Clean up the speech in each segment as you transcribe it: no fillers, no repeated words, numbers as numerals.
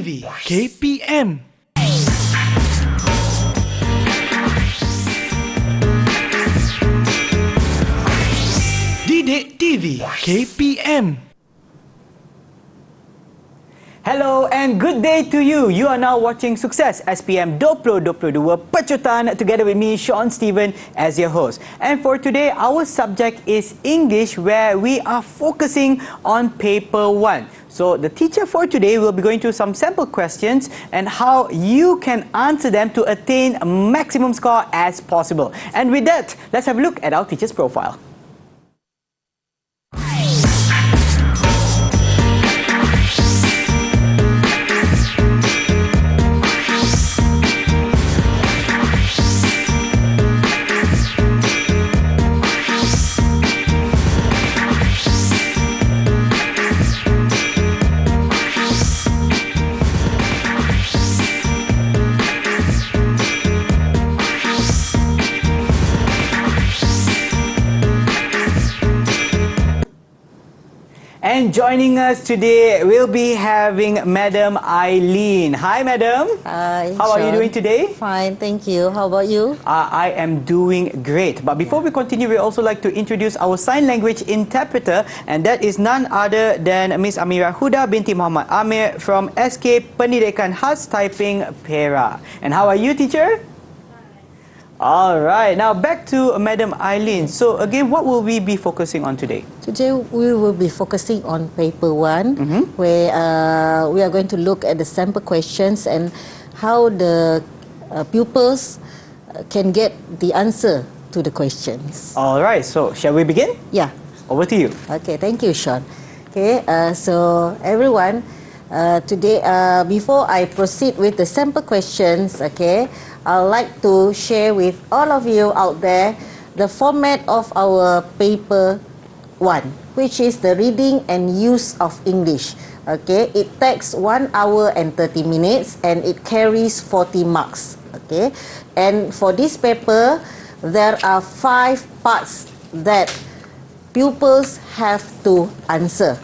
TV KPM. Didik TV KPM. Hello and good day to you. You are now watching Sukses SPM 2022 Pecutan together with me, Sean Stephen, as your host. And for today, our subject is English, where we are focusing on paper 1. So the teacher for today will be going through some sample questions and how you can answer them to attain a maximum score as possible. And with that, let's have a look at our teacher's profile. And joining us today, we'll be having Madam Eileen. Hi, Madam. Hi, How are you doing today? Fine, thank you. How about you? I am doing great. But before we continue, we also like to introduce our sign language interpreter, and that is none other than Miss Amira Huda binti Muhammad Amir from SK Pendidikan Khas Taiping, Perak. And how are you, teacher? Alright, now back to Madam Eileen. So again, what will we be focusing on today? Today we will be focusing on paper 1, where we are going to look at the sample questions and how the pupils can get the answer to the questions. Alright, so shall we begin? Yeah. Over to you. Okay, thank you, Sean. Okay, so everyone, today, before I proceed with the sample questions, okay, I'd like to share with all of you out there the format of our paper 1, which is the reading and use of English. Okay, it takes 1 hour and 30 minutes and it carries 40 marks. Okay, and for this paper, there are 5 parts that pupils have to answer.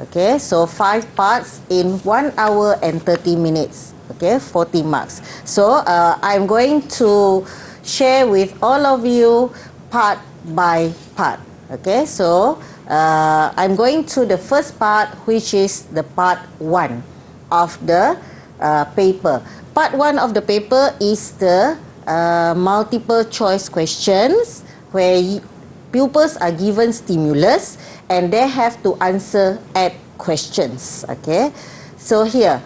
Okay, so 5 parts in 1 hour and 30 minutes. Okay, 40 marks. So I'm going to share with all of you part by part. Okay, so I'm going to the first part, which is the part 1 of the paper. Part 1 of the paper is the multiple choice questions, where pupils are given stimulus and they have to answer 8 questions. Okay, so here,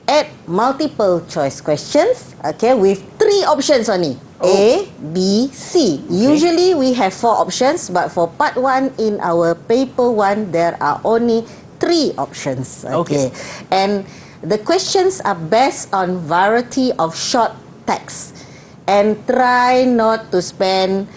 8 multiple choice questions, okay, with 3 options only. A, B, C. Okay. Usually we have 4 options, but for part 1 in our paper 1, there are only 3 options. Okay. And the questions are based on variety of short text. And try not to spend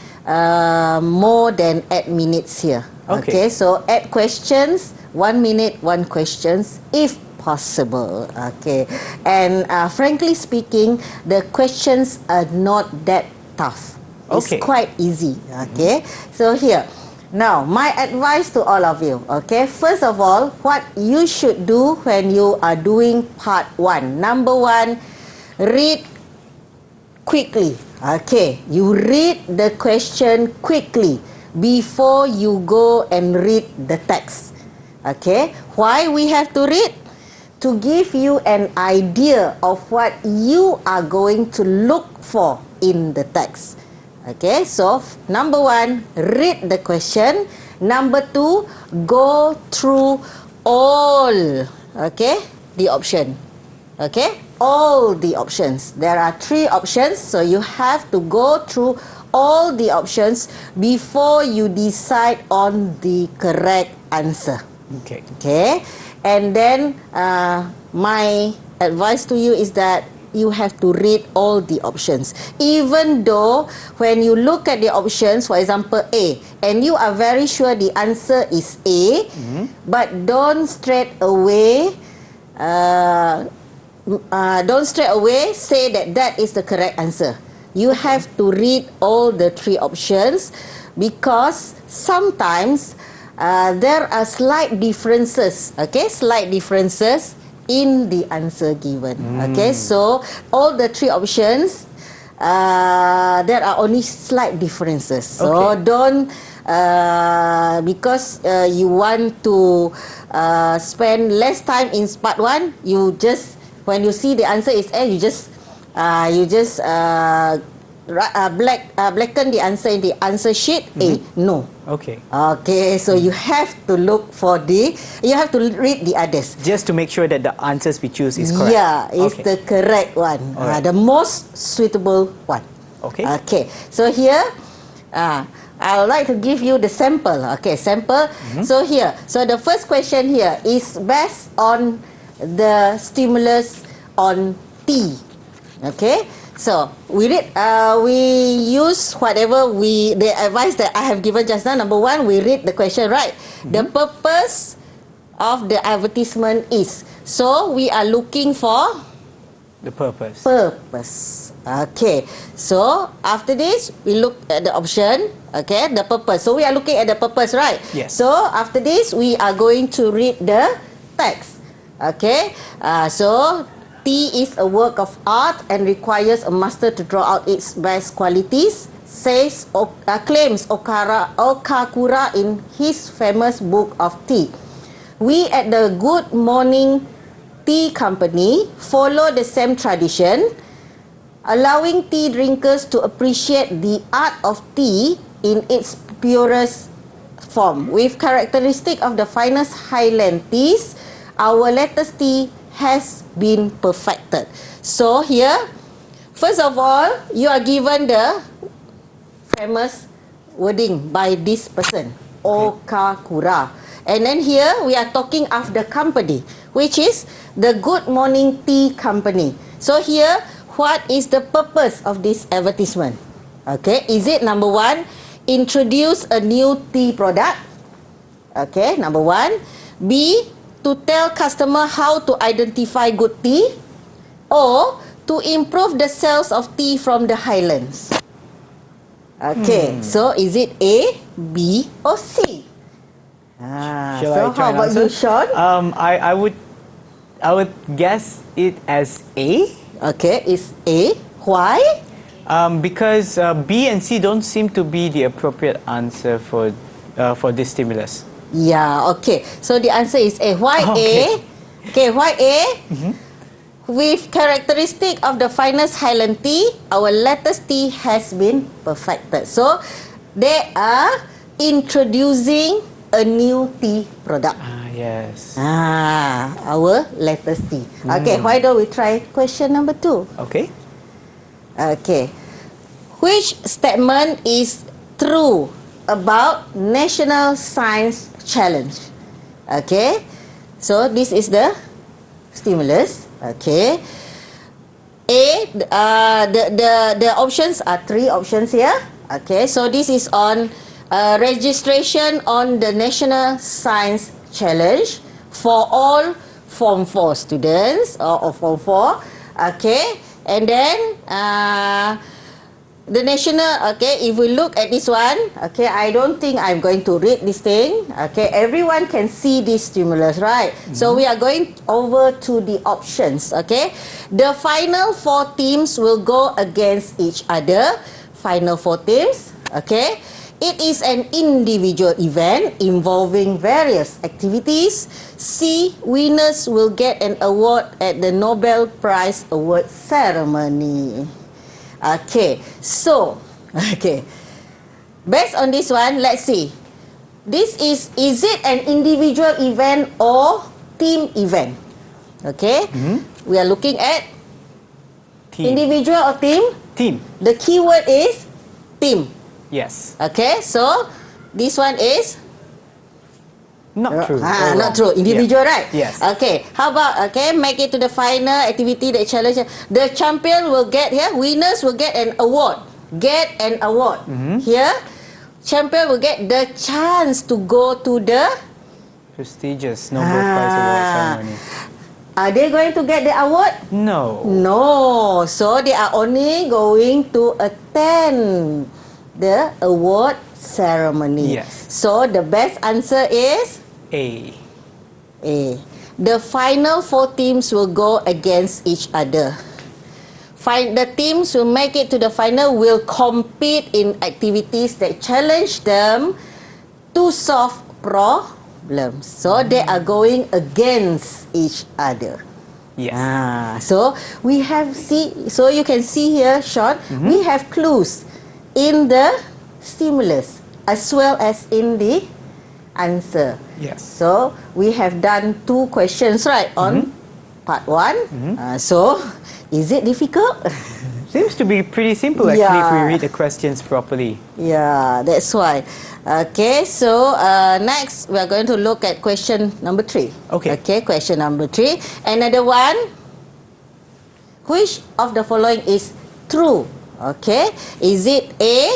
more than 8 minutes here. Okay, so 8 questions, 1 minute, 1 questions, if possible. Okay, and frankly speaking, the questions are not that tough. It's quite easy. Okay, so here, now my advice to all of you. Okay, first of all, what you should do when you are doing part 1. Number 1, read quickly. Okay, you read the question quickly before you go and read the text. Okay, why we have to read? To give you an idea of what you are going to look for in the text. Okay, so number 1, read the question. Number 2, go through all, okay, the option. Okay, all the options. There are 3 options, so you have to go through all the options before you decide on the correct answer. Okay. Okay. And then my advice to you is that you have to read all the options. Even though when you look at the options, for example A, and you are very sure the answer is A, but don't straight away say that that is the correct answer. You have to read all the 3 options, because sometimes there are slight differences, okay, slight differences in the answer given. Okay, so all the three options, there are only slight differences. So Okay. don't, because you want to spend less time in part one, you just, when you see the answer is A, you just blacken the answer in the answer sheet A. No. Okay. Okay, so you have to look for you have to read the others. Just to make sure that the answers we choose is correct. Yeah, it's Okay. the correct one. Alright. The most suitable one. Okay. Okay, so here, I would like to give you the sample. Okay, sample. So here, so the first question here is based on the stimulus on T. Okay, so we use whatever the advice that I have given just now. Number one, we read the question right. The purpose of the advertisement is. So we are looking for The purpose. purpose. Okay, so after this we look at the option. Okay, the purpose. So we are looking at the purpose, right? Yes. So after this we are going to read the text. Okay, so T is a work of art and requires a master to draw out its best qualities, claims Okakura in his famous book of Tea. We at the Good Morning Tea Company follow the same tradition, allowing tea drinkers to appreciate the art of tea in its purest form. With characteristic of the finest Highland teas, our latest tea has been perfected. So here, first of all, you are given the famous wording by this person, Okakura. And then here we are talking of the company, which is the Good Morning Tea Company. So here, what is the purpose of this advertisement? Okay, is it number one, introduce a new tea product? Okay, number one. B, to tell customer how to identify good tea, or to improve the sales of tea from the Highlands? Okay, so is it A, B, or C? Shall So I try how and about you, answer? Sean? I would guess it as A. Okay, it's A. Why? Because B and C don't seem to be the appropriate answer for this stimulus. Yeah, okay. So the answer is A. Why Okay. A? Okay, why A? With characteristic of the finest Highland tea, our latest tea has been perfected. So they are introducing a new tea product. Yes. Our latest tea. Okay, why don't we try question number 2? Okay. Okay. Which statement is true about National Science Challenge? Okay. So this is the stimulus. Okay. A, the options are 3 options here. Okay. So this is on registration on the National Science Challenge for all Form 4 students or Form 4. Okay. And then the national, okay, if we look at this one, okay, I don't think I'm going to read this thing. Okay, everyone can see this stimulus, right? So we are going over to the options, okay? The final 4 teams will go against each other. Final 4 teams, okay? It is an individual event involving various activities. C, winners will get an award at the Nobel Prize Award ceremony. Okay, so, okay. Based on this one, let's see. Is it an individual event or team event? Okay, we are looking at Team. individual or team. Team. The keyword is team. Yes. Okay, so this one is Not true. not true. Individual, right? Yes. Okay. How about, okay, make it to the final activity that challenge. The champion will get here. Winners will get an award. Get an award. Here, champion will get the chance to go to the Prestigious Nobel Prize Award ceremony. Are they going to get the award? No. No. So they are only going to attend the award ceremony. Yes. So the best answer is A. A. the final 4 teams will go against each other. The teams who make it to the final will compete in activities that challenge them to solve problems. So they are going against each other. Yes. So we have so you can see here, Sean, we have clues in the stimulus as well as in the answer. Yes. So we have done 2 questions, right, on part 1. So is it difficult? Seems to be pretty simple actually if we read the questions properly. Yeah, that's why. Okay, so next we are going to look at question number 3. Okay. Okay, question number 3. Another one. Which of the following is true? Okay, is it A,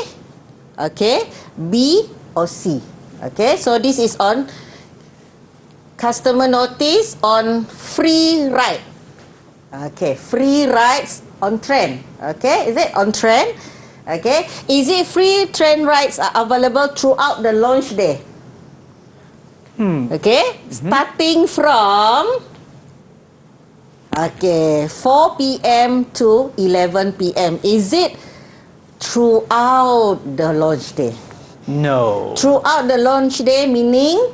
okay, B or C? Okay, so this is on customer notice on free ride. Okay, free rides on train. Okay, is it on train? Okay, is it free train rides are available throughout the launch day? Okay, starting from 4 p.m. to 11 p.m. Is it throughout the launch day? No. Throughout the launch day meaning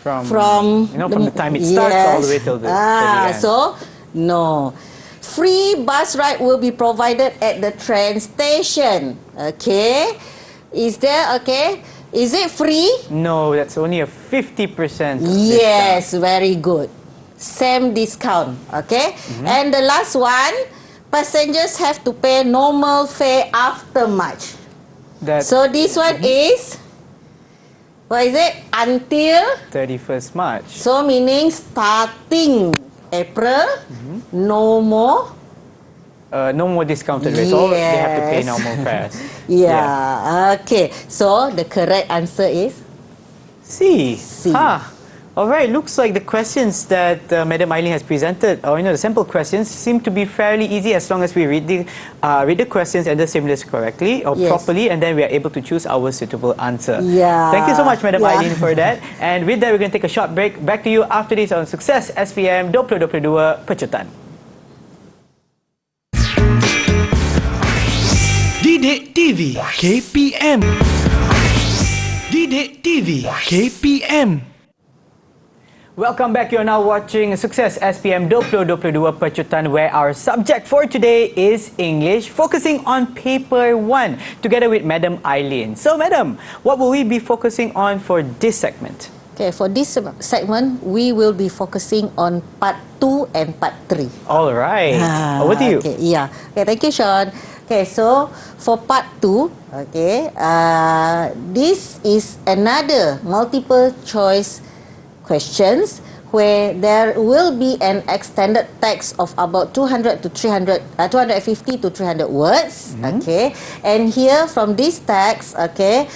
From the time it starts all the way till the end. So no. Free bus ride will be provided at the train station. Okay. Is it free? No, that's only a 50% Yes, very good. Same discount. Okay. And the last one, passengers have to pay normal fare after March. So this one is, what is it? Until 31st March. So meaning starting April, no more. No more discounted rates. All they have to pay normal fares. Okay. So the correct answer is C. C. All right. Looks like the questions that Madam Eileen has presented, or the sample questions, seem to be fairly easy as long as we read the questions and the stimulus correctly or properly, and then we are able to choose our suitable answer. Thank you so much, Madam Eileen, for that. And with that, we're going to take a short break. Back to you after this on Sukses SPM 2022 Pecutan. Didik TV KPM. Didik TV KPM. Welcome back. You're now watching Sukses SPM 2022 Pecutan, where our subject for today is English, focusing on paper 1 together with Madam Eileen. So, Madam, what will we be focusing on for this segment? Okay, for this segment, we will be focusing on part 2 and part 3. All right. Over to you. Okay, Okay, thank you, Sean. Okay, so for part 2, this is another multiple choice questions where there will be an extended text of about 250 to 300 words. Okay, and here from this text, 10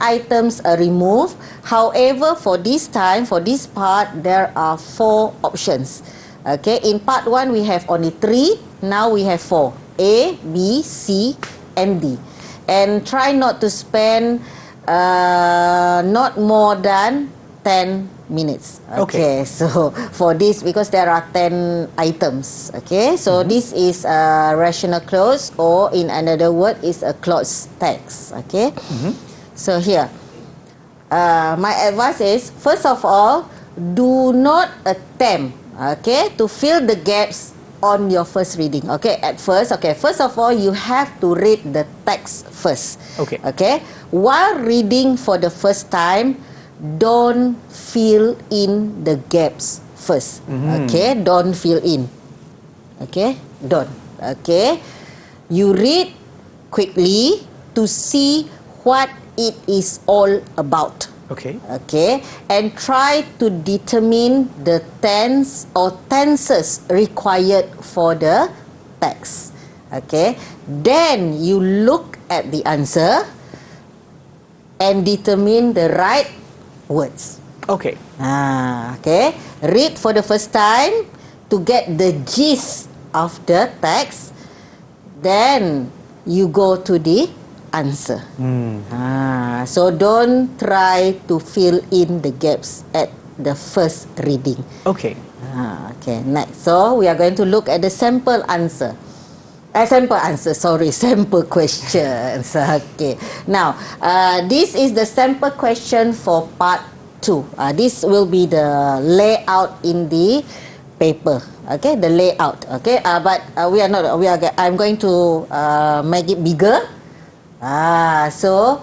items are removed. However, for this part, there are 4 options. Okay, in part 1 we have only 3. Now we have 4: A, B, C, and D. And try not to spend not more than 10 minutes. Okay, so for this, because there are 10 items. Okay, so this is a rational clause, or in another word is a clause text. Okay, so here my advice is, first of all, do not attempt to fill the gaps on your first reading. First of all, you have to read the text first. Okay, while reading for the first time, don't fill in the gaps first. Okay, don't fill in. Okay, don't. Okay, you read quickly to see what it is all about. Okay, and try to determine the tense or tenses required for the text. Okay, then you look at the answer and determine the right words. Okay, read for the first time to get the gist of the text. Then you go to the answer. So don't try to fill in the gaps at the first reading. Okay, next. So we are going to look at the sample answer. Sample questions. Okay. Now, this is the sample question for part 2. This will be the layout in the paper. Okay, the layout. Okay, but I'm going to make it bigger. So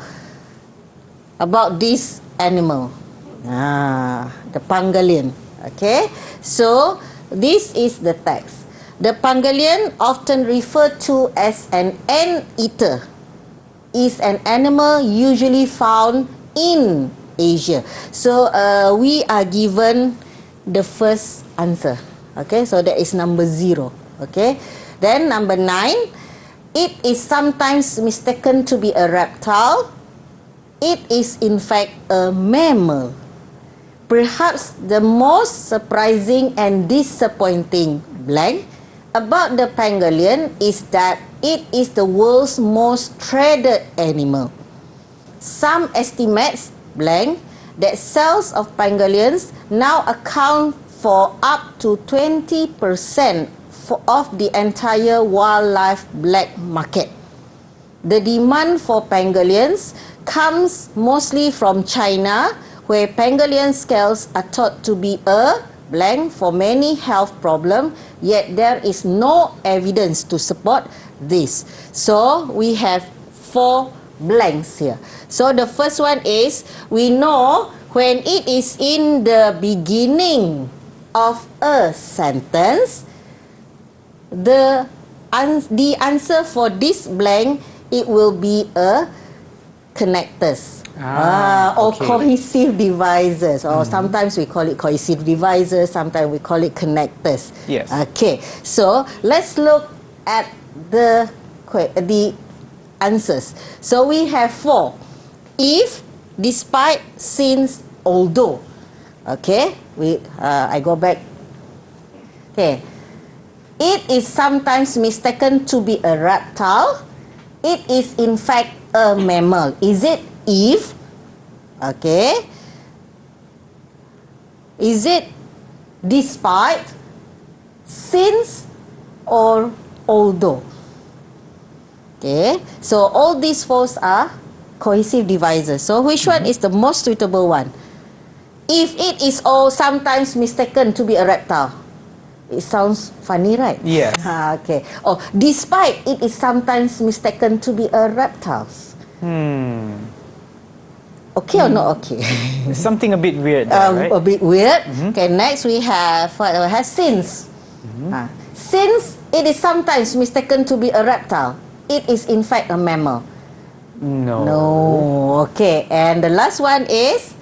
about this animal, the pangolin. Okay, so this is the text. The pangolin, often referred to as an ant-eater, is an animal usually found in Asia. So we are given the first answer. Okay, so that is number 0. Okay, then number 9, it is sometimes mistaken to be a reptile. It is in fact a mammal. Perhaps the most surprising and disappointing blank about the pangolin is that it is the world's most traded animal. Some estimates blank that sales of pangolins now account for up to 20% of the entire wildlife black market. The demand for pangolins comes mostly from China, where pangolin scales are thought to be a blank for many health problems, yet there is no evidence to support this. So we have 4 blanks here. So the first one is, we know when it is in the beginning of a sentence, the answer for this blank, it will be a connectors. Or cohesive devices, or sometimes we call it cohesive devices, sometimes we call it connectors. Yes. Okay, so let's look at the answers. So we have 4. If, despite, since, although. Okay, I go back. Okay, it is sometimes mistaken to be a reptile. It is in fact a mammal. Is it if? Okay. Is it despite, since, or although? Okay. So all these 4 are cohesive devices. So which one is the most suitable one? If it is all sometimes mistaken to be a reptile. It sounds funny, right? Yes. Okay. Or despite it is sometimes mistaken to be a reptile. Okay or not okay? Something a bit weird there, right? A bit weird. Okay, next we have since. Since it is sometimes mistaken to be a reptile, it is in fact a mammal. No. Okay, and the last one is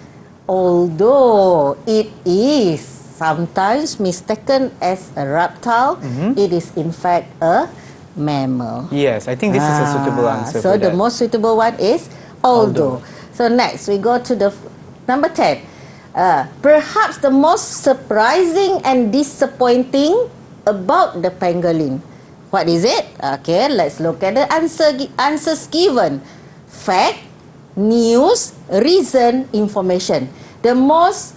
although it is sometimes mistaken as a reptile, it is in fact a mammal. Yes, I think this is a suitable answer. So for the that. most suitable one is although. So next we go to the number 10. Perhaps the most surprising and disappointing about the pangolin. What is it? Okay, let's look at the answers given. Fact, news, reason, information. The most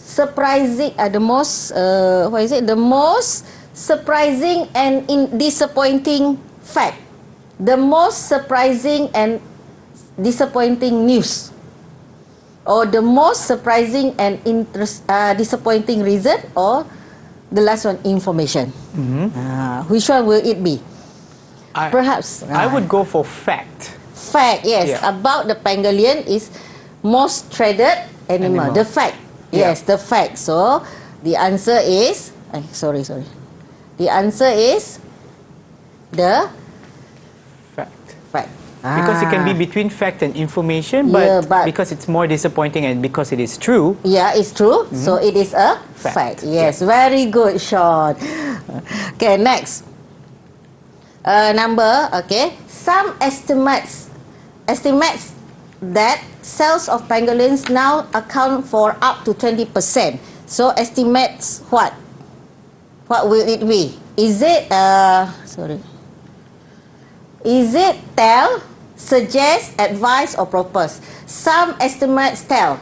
surprising, the most surprising and disappointing fact. The most surprising and disappointing news, or the most surprising and disappointing reason, or the last one, information. Which one will it be? Perhaps I would go for fact. Fact, yes. Yeah. About the pangolin is most traded animal. The fact, yes, the fact. So the answer is sorry. The answer is the fact. Because it can be between fact and information, but because it's more disappointing and because it is true. Yeah, it's true. So it is a fact. Yes, very good, Sean. Okay, next. Some estimates that sales of pangolins now account for up to 20%. So estimates what? What will it be? Is it Is it tell, suggest, advise, or propose? Some estimates tell,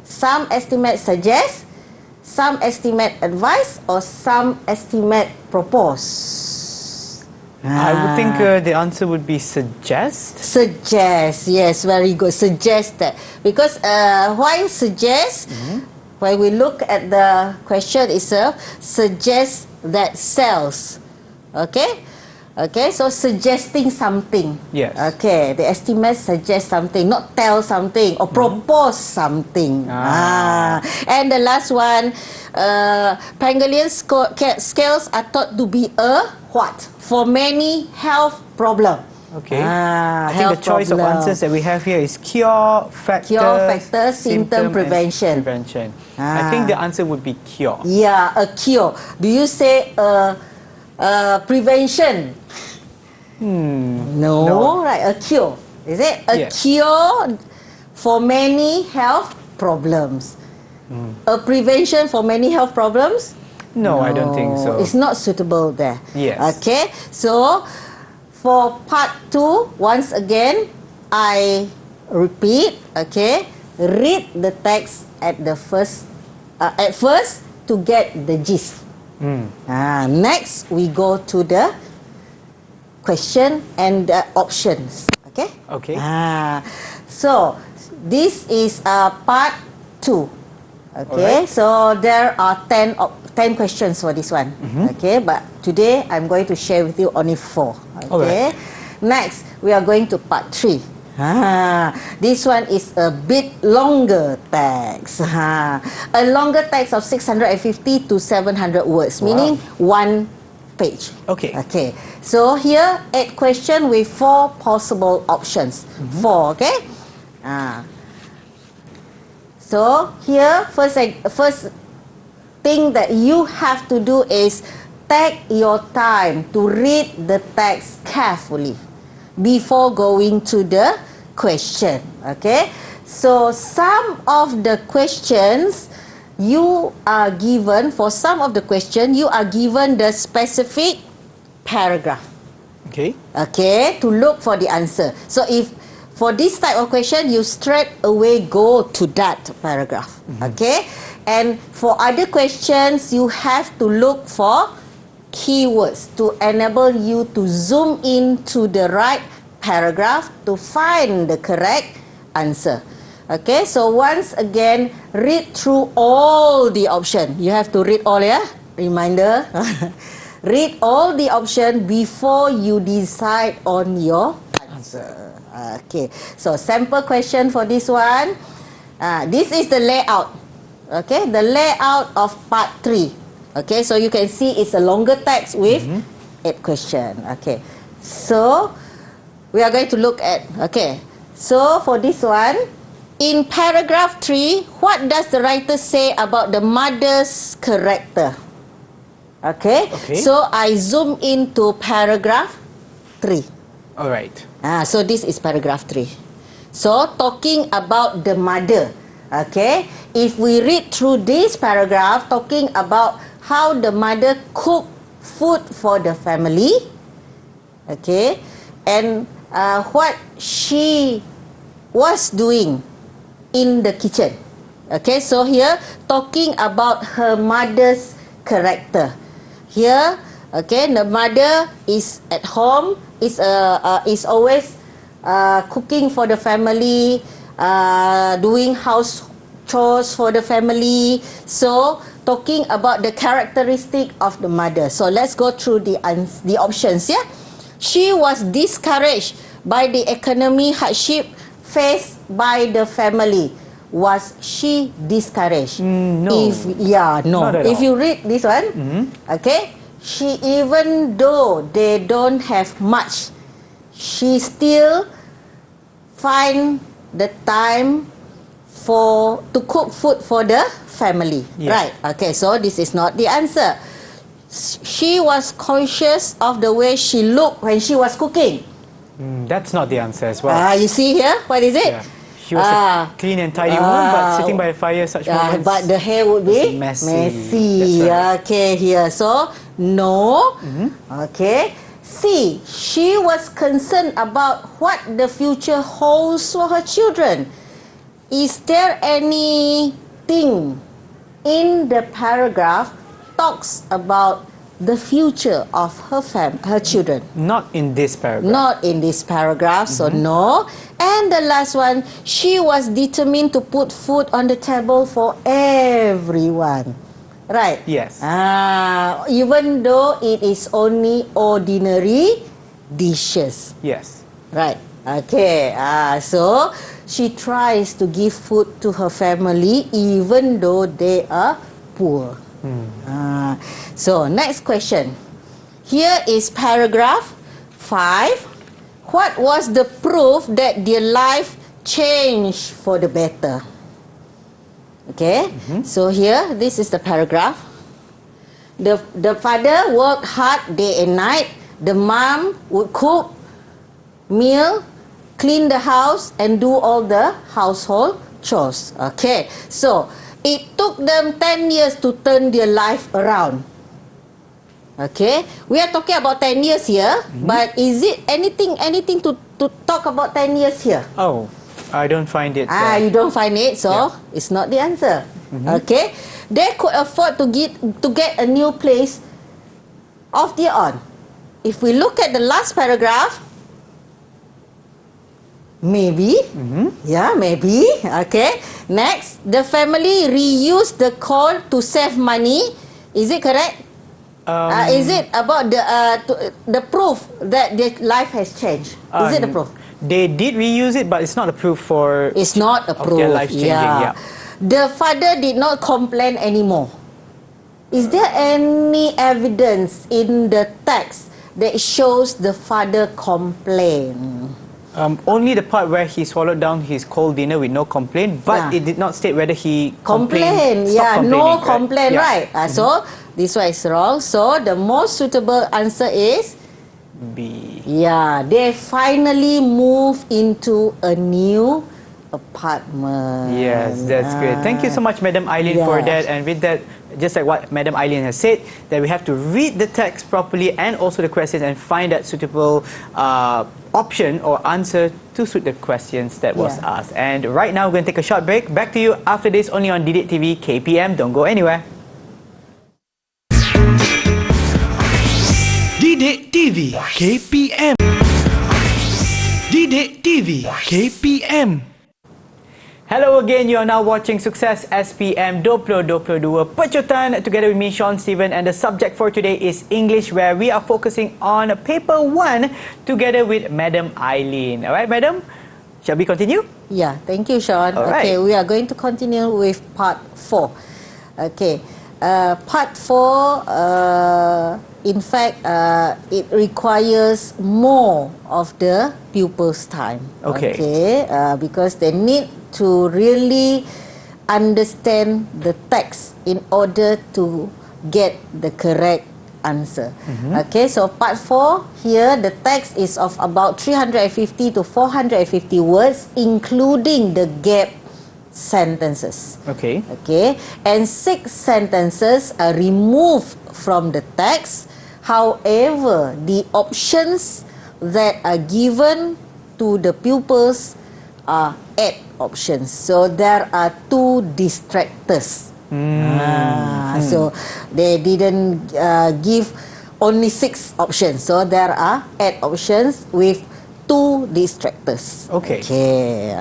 some estimates suggest, some estimate advise, or some estimate propose? I would think the answer would be suggest. Suggest, yes, very good. Suggest that. Because why suggest? When we look at the question itself, suggest that sells. Okay? Okay, so suggesting something. Yes. Okay, the estimate suggests something, not tell something or propose something. And the last one, Pangolin scales are thought to be a what? For many health problem. Okay. I think the choice of answers that we have here is cure, factor, symptom, prevention. I think the answer would be cure. Yeah, a cure. Do you say prevention? No, right? A cure. Is it a cure for many health problems? A prevention for many health problems? No, I don't think so. It's not suitable there. Yes. Okay. So for part 2, once again, I repeat. Okay. Read the text at first to get the gist. Next, we go to the question and the options. Okay. Okay. So this is part 2. Okay. Alright. So there are 10 questions for this one. Okay. But today I'm going to share with you only 4. Okay. Alright. Next, we are going to part 3. This one is a bit longer text. A longer text of 650 to 700 words, meaning 1 page. Okay. Okay. So here 8 questions with 4 possible options. 4, okay? So here first thing that you have to do is take your time to read the text carefully before going to the question. Okay, so some of the questions you are given, for some of the question you are given the specific paragraph. Okay. Okay, to look for the answer. So if for this type of question, you straight away go to that paragraph. Okay, and for other questions, you have to look for keywords to enable you to zoom into the right paragraph to find the correct answer. Okay, so once again, read through all the options. You have to read all, yeah? Reminder. Read all the options before you decide on your answer. Okay, so sample question for this one. This is the layout. Okay, the layout of part 3. Okay, so you can see it's a longer text with 8 questions. Okay, so we are going to look at, okay, so for this one, in paragraph 3, what does the writer say about the mother's character? Okay, so I zoom into paragraph 3. Alright. So this is paragraph 3. So talking about the mother. Okay, if we read through this paragraph, talking about how the mother cook food for the family. Okay, and what she was doing in the kitchen. Okay, so here talking about her mother's character. Here, okay, the mother is at home, is always cooking for the family, doing house chores for the family. So talking about the characteristic of the mother. So let's go through the options. Yeah, she was discouraged by the economic hardship faced by the family. Was she discouraged? No. No. Not at If all. you read this one, okay, she, even though they don't have much, she still find the time to cook food for the family. Yeah. Right? Okay, so this is not the answer. She was conscious of the way she looked when she was cooking. That's not the answer as well. You see here? What is it? Yeah. She was a clean and tidy woman, but sitting by a fire, such moments. But the hair would be messy. That's right. Okay, here. So, no. Okay. C. She was concerned about what the future holds for her children. Is there anything in the paragraph talks about the future of her children? Not in this paragraph. Not in this paragraph, so no. And the last one, she was determined to put food on the table for everyone. Right? Yes. Even though it is only ordinary dishes. Yes. Right. Okay. So she tries to give food to her family even though they are poor. So next question. Here is paragraph 5. What was the proof that their life changed for the better? Okay. So here, this is the paragraph. The father worked hard day and night. The mom would cook meal, clean the house, and do all the household chores. Okay. So it took them 10 years to turn their life around. Okay, we are talking about 10 years here, but is it anything to talk about 10 years here? Oh, I don't find it. You don't find it, so it's not the answer. Okay, they could afford to get a new place of their own. If we look at the last paragraph, maybe, yeah, maybe. Okay, next, the family reused the coal to save money. Is it correct? Is it about the proof that their life has changed? Is it the proof? They did reuse it, but it's not a proof for. It's not a proof. Their life changing. Yeah. The father did not complain anymore. Is there any evidence in the text that shows the father complained? Only the part where he swallowed down his cold dinner with no complaint, but it did not state whether he complained. No complaint, right? So this one is wrong. So the most suitable answer is B. Yeah, they finally moved into a new apartment. Yes, that's great. Thank you so much, Madam Eileen, for that. And with that, just like what Madam Eileen has said, that we have to read the text properly and also the questions and find that suitable option or answer to suit the questions that was asked. And right now, we're going to take a short break. Back to you after this, only on Didik TV, KPM. Don't go anywhere. Didik TV KPM. Didik TV KPM. Hello again, you are now watching Sukses SPM 2022 Pecutan together with me, Sean Steven, and the subject for today is English, where we are focusing on paper 1 together with Madam Eileen. Alright, Madam? Shall we continue? Yeah, thank you, Sean. Okay, we are going to continue with part 4. Okay, part 4, in fact, it requires more of the pupils' time. Okay. Because they need to really understand the text in order to get the correct answer. Okay, so part 4 here, the text is of about 350 to 450 words, including the gap sentences. Okay. Okay, and 6 sentences are removed from the text. However, the options that are given to the pupils are add options. So there are 2 distractors. So they didn't give only 6 options. So there are add options with 2 distractors. Okay.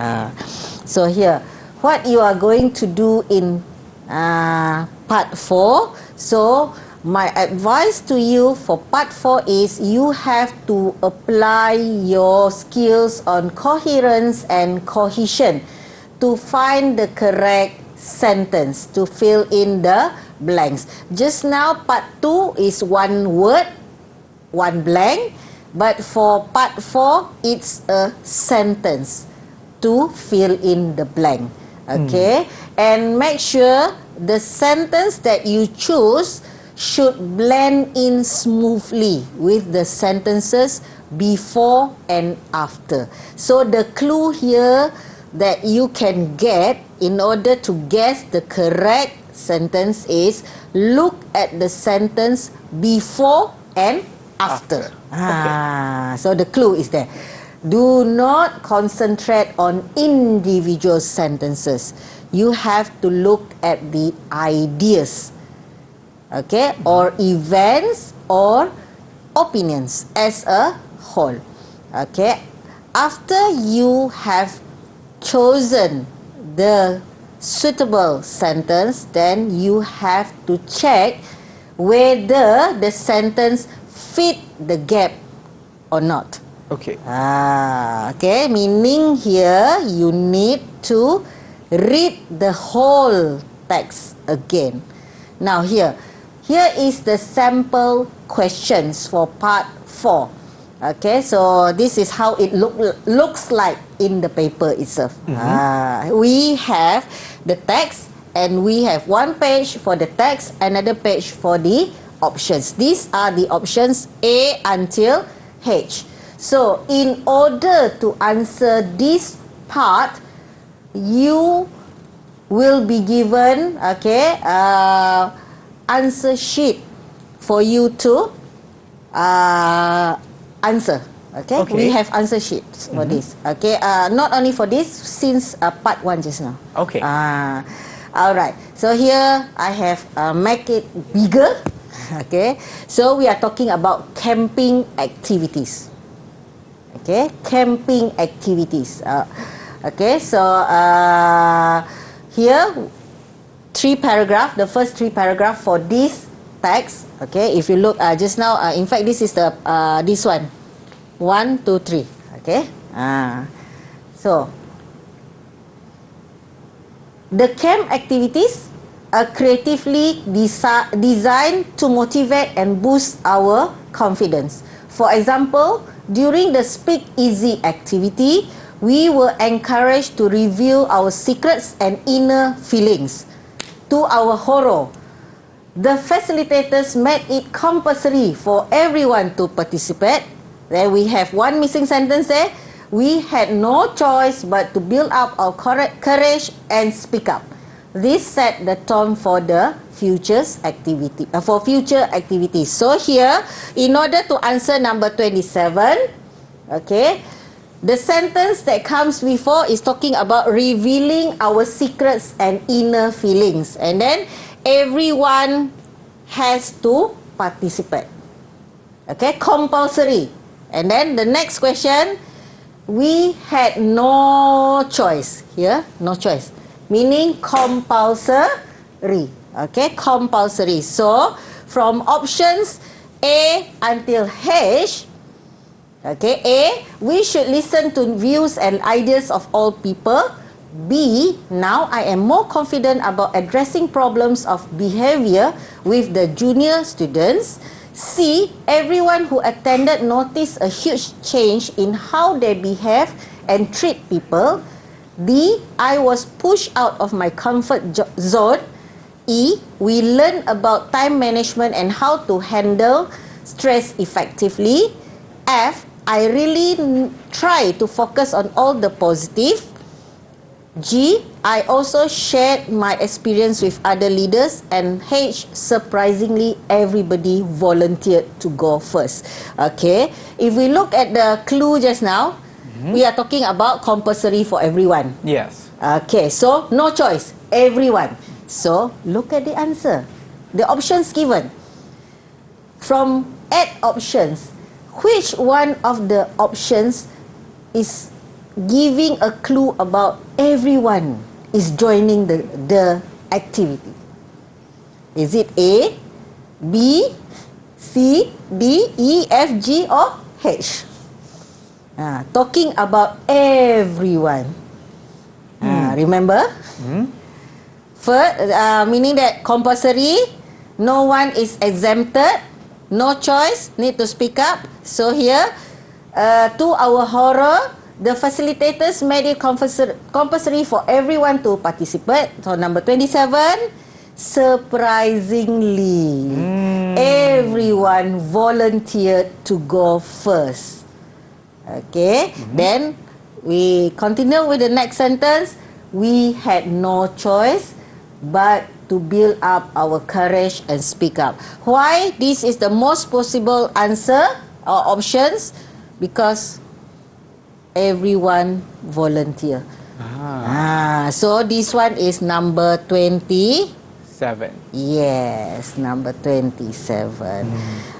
So here, what you are going to do in part 4. So my advice to you for part 4 is you have to apply your skills on coherence and cohesion to find the correct sentence, to fill in the blanks. Just now, part 2 is 1 word, 1 blank, but for part 4, it's a sentence to fill in the blank. Okay, and make sure the sentence that you choose should blend in smoothly with the sentences before and after. So the clue here that you can get in order to guess the correct sentence is look at the sentence before and after. So the clue is there. Do not concentrate on individual sentences. You have to look at the ideas, okay, or events or opinions as a whole. Okay, after you have chosen the suitable sentence, then you have to check whether the sentence fit the gap or not. Okay. Okay, meaning here you need to read the whole text again. Now here is the sample questions for part 4. Okay, so this is how it looks like in the paper itself. We have the text, and we have one page for the text, another page for the options. These are the options A until H. So in order to answer this part, you will be given, okay, answer sheet for you to answer. Okay? We have answer sheets for this. Okay, not only for this, since part 1 just now. Okay. Alright, so here I have make it bigger. Okay, so we are talking about camping activities. Okay, camping activities. Okay, so here 3 paragraph. The first 3 paragraph for this text. Okay, if you look just now, in fact this is the this one, 1, 2, 3. Okay, so the camp activities are creatively designed to motivate and boost our confidence. For example, during the Speak Easy activity, we were encouraged to reveal our secrets and inner feelings. To our horror, the facilitators made it compulsory for everyone to participate. There we have one missing sentence there. We had no choice but to build up our courage and speak up. This set the tone for the future activities. So here, in order to answer number 27, okay, the sentence that comes before is talking about revealing our secrets and inner feelings, and then everyone has to participate. Okay, compulsory. And then the next question, we had no choice. Here, no choice, meaning compulsory. Okay, compulsory. So from options A until H, okay, A, we should listen to views and ideas of all people. B, now I am more confident about addressing problems of behavior with the junior students. C, everyone who attended noticed a huge change in how they behave and treat people. D, I was pushed out of my comfort zone. E, we learned about time management and how to handle stress effectively. F, I really try to focus on all the positive. G, I also shared my experience with other leaders. And H, surprisingly, everybody volunteered to go first. Okay, if we look at the clue just now, we are talking about compulsory for everyone. Yes. Okay, so no choice, everyone. So look at the answer, the options given. From 8 options, which one of the options is giving a clue about everyone is joining the activity? Is it A, B, C, D, E, F, G or H? Talking about everyone. Remember? First, meaning that compulsory, no one is exempted, no choice, need to speak up. So here, to our horror, the facilitators made it compulsory for everyone to participate. So number 27, surprisingly, everyone volunteered to go first. Okay, then we continue with the next sentence. We had no choice but to build up our courage and speak up. Why this is the most possible answer or options? Because everyone volunteer. So this one is number 20. 7. Yes, number 27.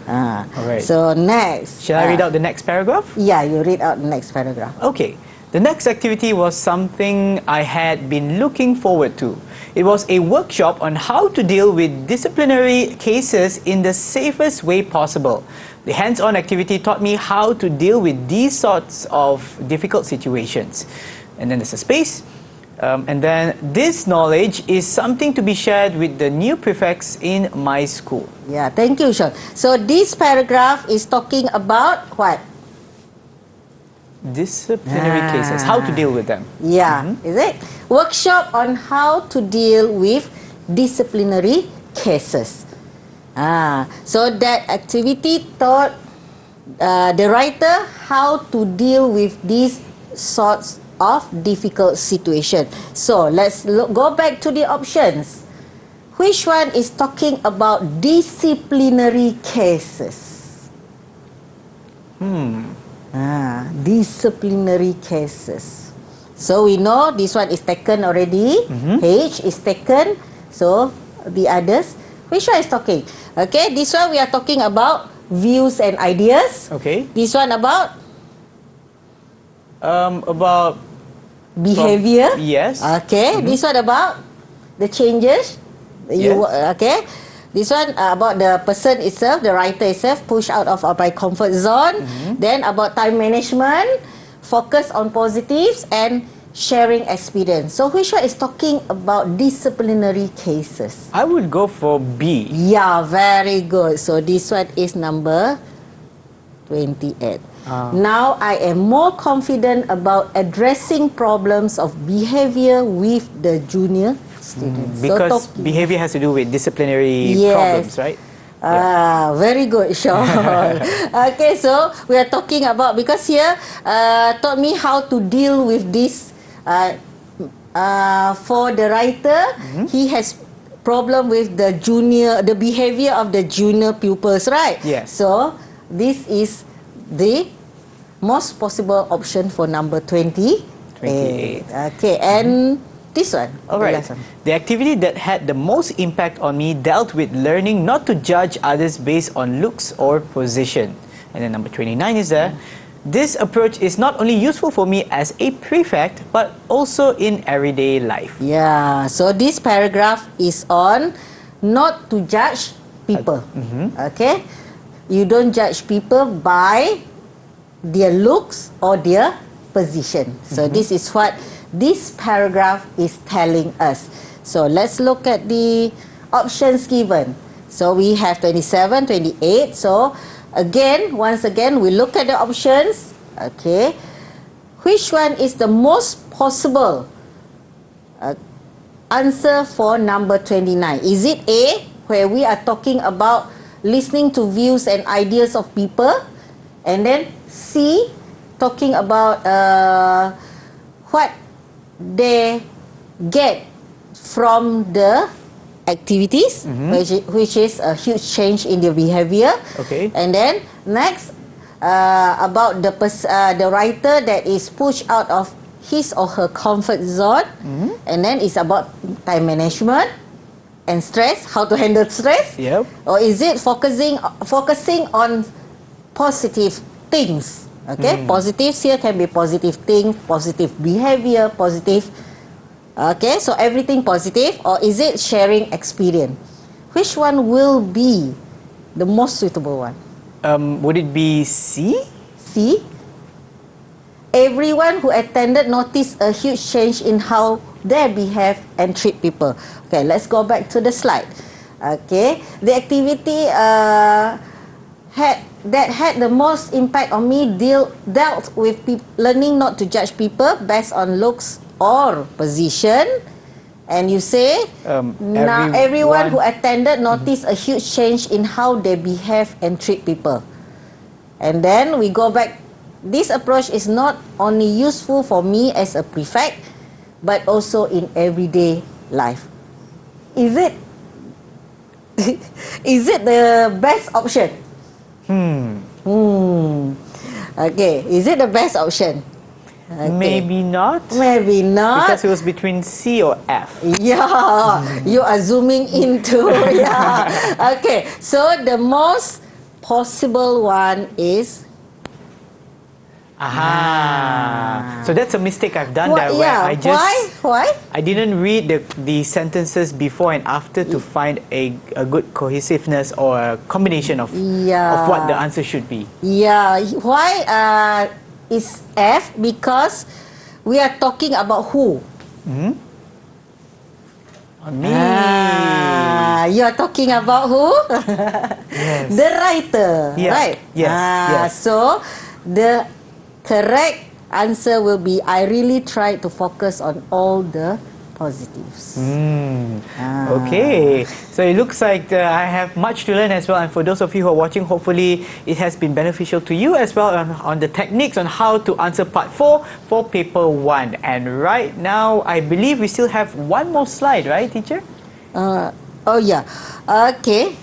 Alright. So next. Shall I read out the next paragraph? Yeah, you read out the next paragraph. Okay. The next activity was something I had been looking forward to. It was a workshop on how to deal with disciplinary cases in the safest way possible. The hands-on activity taught me how to deal with these sorts of difficult situations. And then there's a space. And then this knowledge is something to be shared with the new prefects in my school. Yeah, thank you, Sean. So this paragraph is talking about what? Disciplinary cases, how to deal with them. Yeah, is it? Workshop on how to deal with disciplinary cases. So that activity taught the writer how to deal with these sorts of difficult situation. So let's go back to the options. Which one is talking about disciplinary cases? Disciplinary cases. So we know this one is taken already. H is taken. So the others, which one is talking? Okay, this one we are talking about views and ideas. Okay. This one about behavior. Yes. Okay. This one about the changes. You Yes. okay? This one about the person itself, the writer itself, push out of my comfort zone. Then about time management, focus on positives and sharing experience. So which one is talking about disciplinary cases? I would go for B. Yeah, very good. So this one is number 28. Now I am more confident about addressing problems of behavior with the junior students. Because behavior has to do with disciplinary Yes. problems, right? Very good, Sean. Okay, so we are talking about, because here taught me how to deal with this. For the writer, he has problem with the behavior of the junior pupils, right? Yes. So this is the most possible option for number 28. Okay, and this one. All right. The activity that had the most impact on me dealt with learning not to judge others based on looks or position. And then number 29 is there. This approach is not only useful for me as a prefect, but also in everyday life. Yeah, so this paragraph is on not to judge people. Okay? You don't judge people by their looks or their position. So this is what this paragraph is telling us. So let's look at the options given. So we have 27, 28. So once again, we look at the options. Okay. Which one is the most possible answer for number 29? Is it A, where we are talking about listening to views and ideas of people? And then C, talking about what they get from the activities, which is a huge change in their behavior. Okay. And then next, about the writer that is pushed out of his or her comfort zone. And then it's about time management and stress, how to handle stress. Yep. Or is it focusing on positive things? Okay, positives here can be positive thing, positive behavior, positive. Okay, so everything positive, or is it sharing experience? Which one will be the most suitable one? Would it be C? C. Everyone who attended noticed a huge change in how they behave and treat people. Okay, let's go back to the slide. Okay, the activity that had the most impact on me dealt with learning not to judge people based on looks or position. And you say, now everyone who attended noticed a huge change in how they behave and treat people. And then we go back. This approach is not only useful for me as a prefect, but also in everyday life. Is it the best option? Okay, is it the best option? Maybe not. Maybe not. Because it was between C or F. Yeah, you are zooming into. Yeah. Okay, so the most possible one is. Aha. So that's a mistake I've done there. Where Yeah. I just, Why? I didn't read the sentences before and after to find a good cohesiveness or a combination of what the answer should be. Yeah. Why is F? Because we are talking about who. Me. You are talking about who? Yes. The writer, Yeah. right? Yes, yes. So the correct answer will be, I really tried to focus on all the positives. Okay, so it looks like I have much to learn as well, and for those of you who are watching, hopefully it has been beneficial to you as well on the techniques on how to answer part 4 for paper 1. And right now, I believe we still have one more slide, right, teacher? Oh yeah. Okay.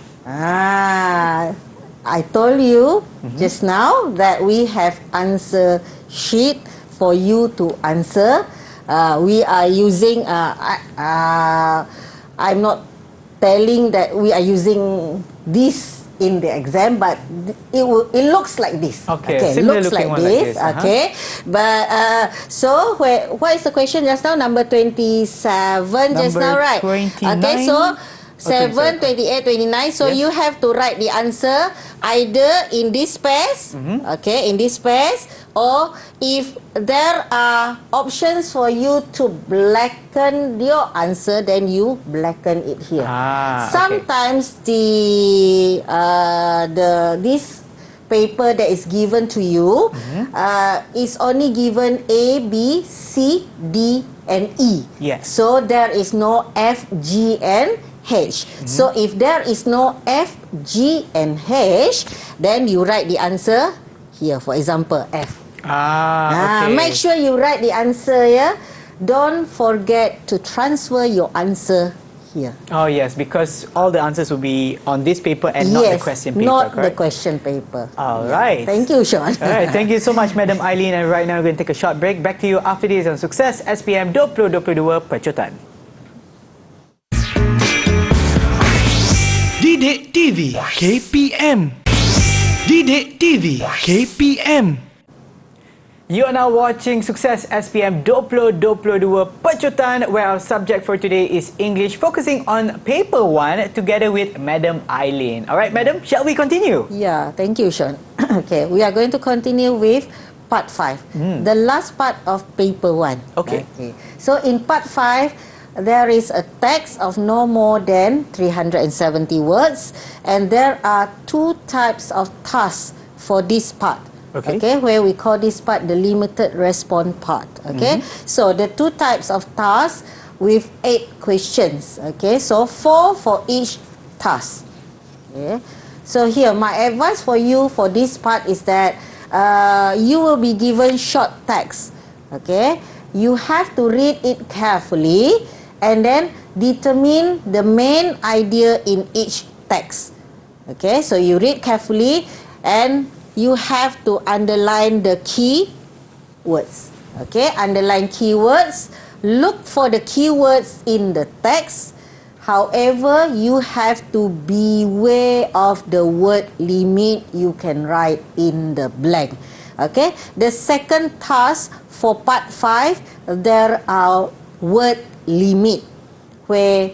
I told you just now that we have answer sheet for you to answer. We are using. I'm not telling that we are using this in the exam, but it looks like this. Okay, looks looking like one this. like this. Okay, but so what is the question just now? Number 27 just now, right? 29. Okay, so 7, 27. 28, 29. So Yes. you have to write the answer either in this space, okay, in this space, or if there are options for you to blacken your answer, then you blacken it here. Sometimes this paper that is given to you is only given A, B, C, D, and E. Yes. So there is no F, G, and H. So if there is no F, G, and H, then you write the answer here. For example, F. Okay. Make sure you write the answer, yeah. Don't forget to transfer your answer here. Oh yes, because all the answers will be on this paper and not the question paper, not correct? the question paper. All right. Thank you, Sean. All right, thank you so much, Madam Eileen. And right now, we're going to take a short break. Back to you after this on Sukses SPM 2022 Pecutan. Didik TV KPM. Didik TV KPM. You are now watching Sukses SPM 2022 Pecutan, where our subject for today is English, focusing on paper 1 together with Madam Eileen. All right, Madam, shall we continue? Yeah, thank you, Sean. Okay, we are going to continue with part 5, the last part of paper 1. Okay. So in part 5, there is a text of no more than 370 words, and there are 2 types of tasks for this part. Okay, where we call this part the limited response part. Okay, so the 2 types of tasks with 8 questions. Okay, so 4 for each task. Okay, so here my advice for you for this part is that you will be given short text. Okay, you have to read it carefully and then determine the main idea in each text. Okay, so you read carefully and you have to underline the key words. Okay, underline keywords. Look for the keywords in the text. However, you have to beware of the word limit you can write in the blank. Okay, the second task for part 5, there are word limit where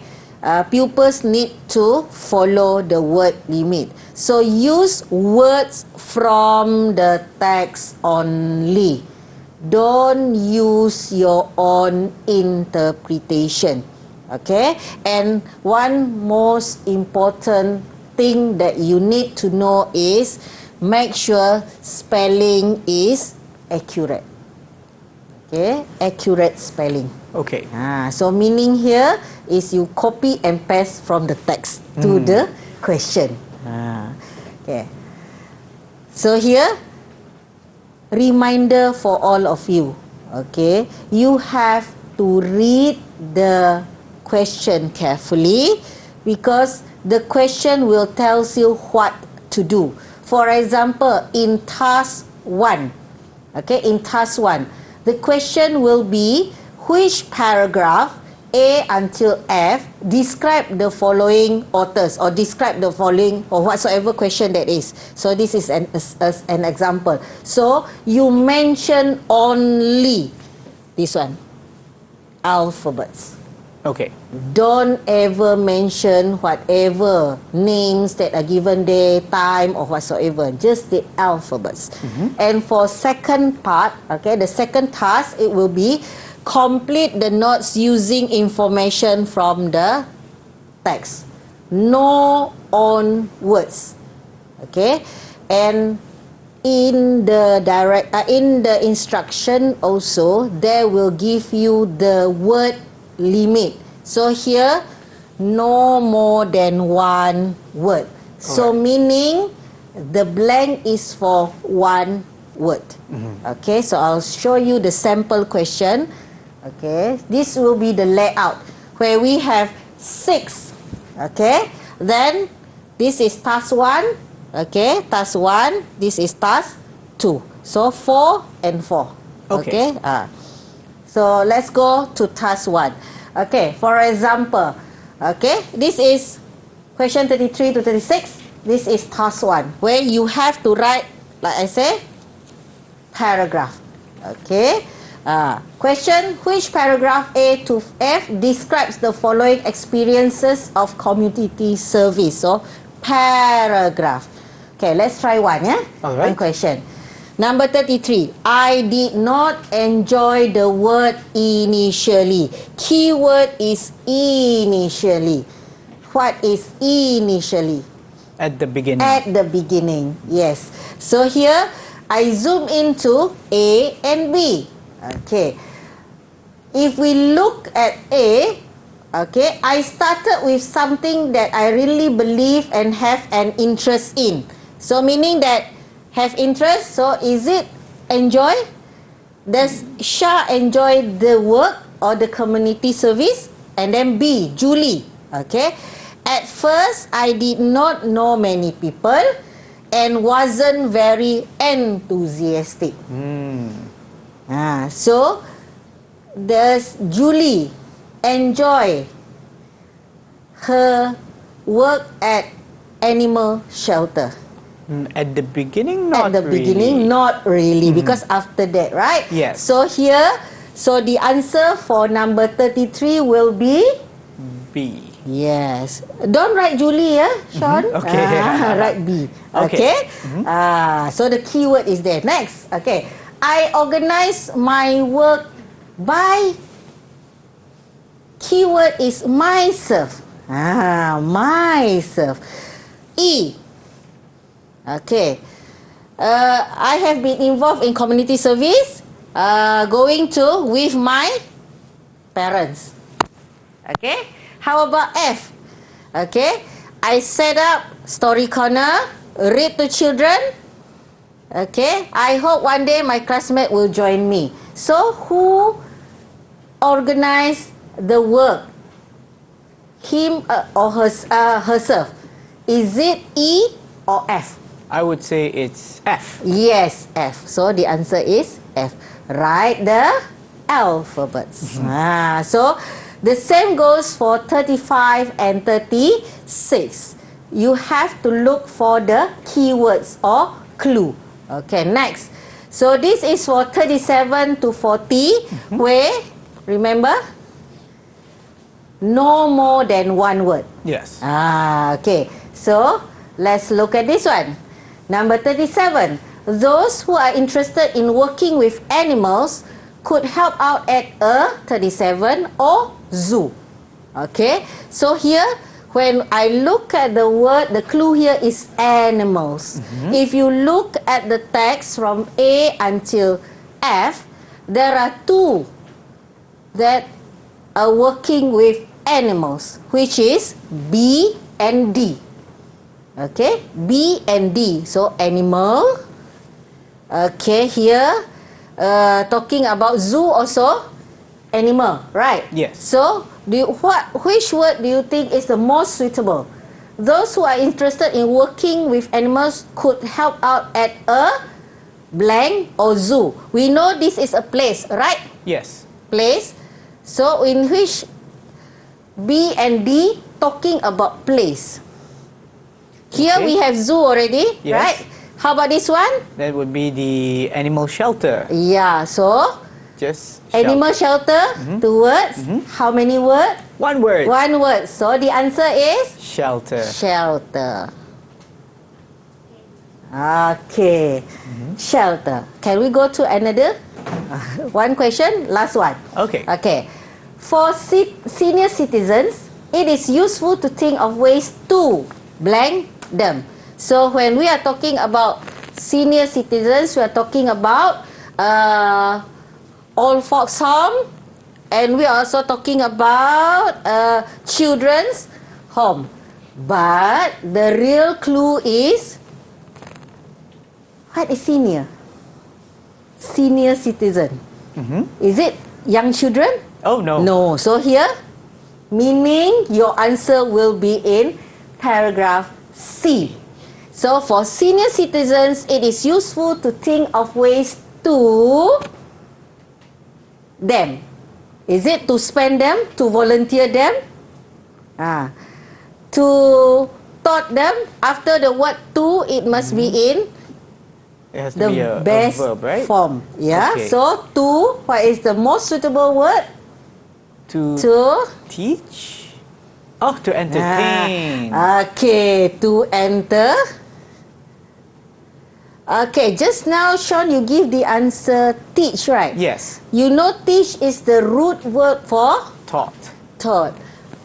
pupils need to follow the word limit. So use words from the text only. Don't use your own interpretation. Okay? And one most important thing that you need to know is make sure spelling is accurate. Okay? Accurate spelling. Okay. So meaning here is you copy and paste from the text to the question. Okay. So here, reminder for all of you. Okay, you have to read the question carefully because the question will tell you what to do. For example, in task 1, okay, in task 1, the question will be which paragraph A until F describe the following authors or describe the following or whatsoever question that is. So this is an example. So you mention only this one, alphabets. Okay. Don't ever mention whatever names that are given there, time or whatsoever. Just the alphabets. And for second part, okay, the second task, it will be complete the notes using information from the text. No own words. Okay, and in the instruction also, they will give you the word limit. So here, no more than one word. So meaning the blank is for one word. Okay, so I'll show you the sample question. Okay, this will be the layout where we have 6. Okay, then this is task 1. Okay, task 1. This is task 2. So 4 and 4. Okay. So let's go to task 1. Okay, for example, okay, this is question 33 to 36. This is task 1 where you have to write, like I say, paragraph. Okay. Question, which paragraph A to F describes the following experiences of community service? So, paragraph. Okay, let's try one, yeah? All right. One question. Number 33. I did not enjoy the word initially. Keyword is initially. What is initially? At the beginning. At the beginning, yes. So here, I zoom into A and B. Okay. If we look at A, okay, I started with something that I really believe and have an interest in. So meaning that have interest, so is it enjoy? Does Shah enjoy the work or the community service? And then B, Julie. Okay. At first, I did not know many people and wasn't very enthusiastic. So, does Julie enjoy her work at animal shelter? At the beginning, not At the really. beginning, not really, because after that, right? Yes. So here, so the answer for number 33 will be B. yes. Don't write Julie, yeah, Sean? Okay. Write B. Okay. Okay. So the keyword is there. Next. Okay. I organize my work by. Keyword is myself. Myself. E. Okay. I have been involved in community service. Going to with my parents. Okay. How about F? Okay. I set up story corner, read to children. Okay. I hope one day my classmate will join me. So who organized the work? Him or herself? Is it E or F? I would say it's F. Yes, F. So the answer is F. Write the alphabets. So the same goes for 35 and 36. You have to look for the keywords or clue. Okay, next. So this is for 37 to 40, where, remember, no more than one word. Yes. Okay. So let's look at this one. Number 37. Those who are interested in working with animals could help out at a 37 or zoo. Okay. So here, when I look at the word, the clue here is animals. If you look at the text from A until F, there are two that are working with animals, which is B and D. Okay, B and D. So animal. Okay, here talking about zoo also animal, right? Yes. So which word do you think is the most suitable? Those who are interested in working with animals could help out at a blank or zoo. We know this is a place, right? Yes. Place. So in which B and D talking about place? Here Okay. we have zoo already, Yes. right? How about this one? That would be the animal shelter. Yeah, so Just animal shelter, 2 words. How many words? One word. 1 word. So the answer is Shelter. shelter. Okay. Shelter. Can we go to another? One question, last one. Okay. Okay. For senior citizens, it is useful to think of ways to blank them. So when we are talking about senior citizens, we are talking about old folks home, and we are also talking about children's home. But the real clue is, what is senior? Senior citizen. Is it young children? Oh, no. No. So here, meaning your answer will be in paragraph C. So for senior citizens, it is useful to think of ways to them. Is it to spend them, to volunteer them? To taught them. After the word to, it must be in It has to the be a best verb, right? form. Yeah. Okay. So to, what is the most suitable word? To teach? Oh, to entertain. Okay, to enter. Okay, just now, Sean, you give the answer teach, right? Yes. You know teach is the root word for Taught. taught.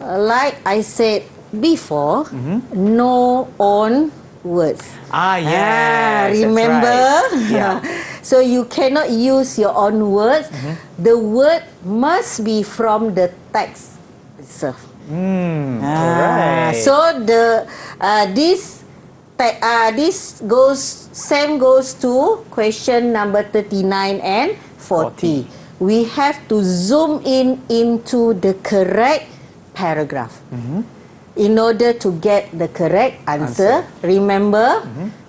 Like I said before, no on words. Yes. Remember? That's right. Yeah. So you cannot use your own words. The word must be from the text itself. Alright. So the this goes to question number 39 and 40. We have to zoom in into the correct paragraph. In order to get the correct answer. Remember,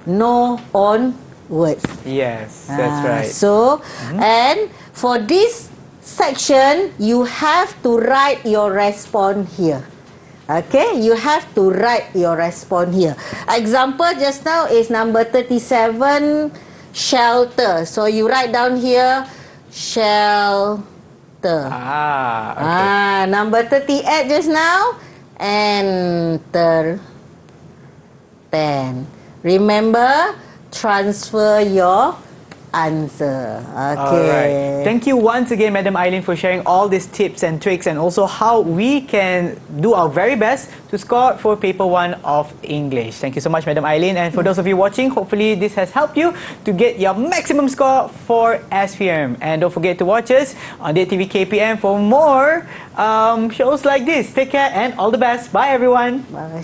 no on words. Yes, that's right. So, and for this section, you have to write your response here. Okay, you have to write your response here. Example just now is number 37, shelter. So you write down here, shelter. Okay. Number 38 just now, enter. 10. Remember, transfer your answer. Okay. Alright. Thank you once again, Madam Eileen, for sharing all these tips and tricks, and also how we can do our very best to score for paper 1 of English. Thank you so much, Madam Eileen. And for those of you watching, hopefully this has helped you to get your maximum score for SPM. And don't forget to watch us on Date TV KPM for more shows like this. Take care and all the best. Bye, everyone. Bye.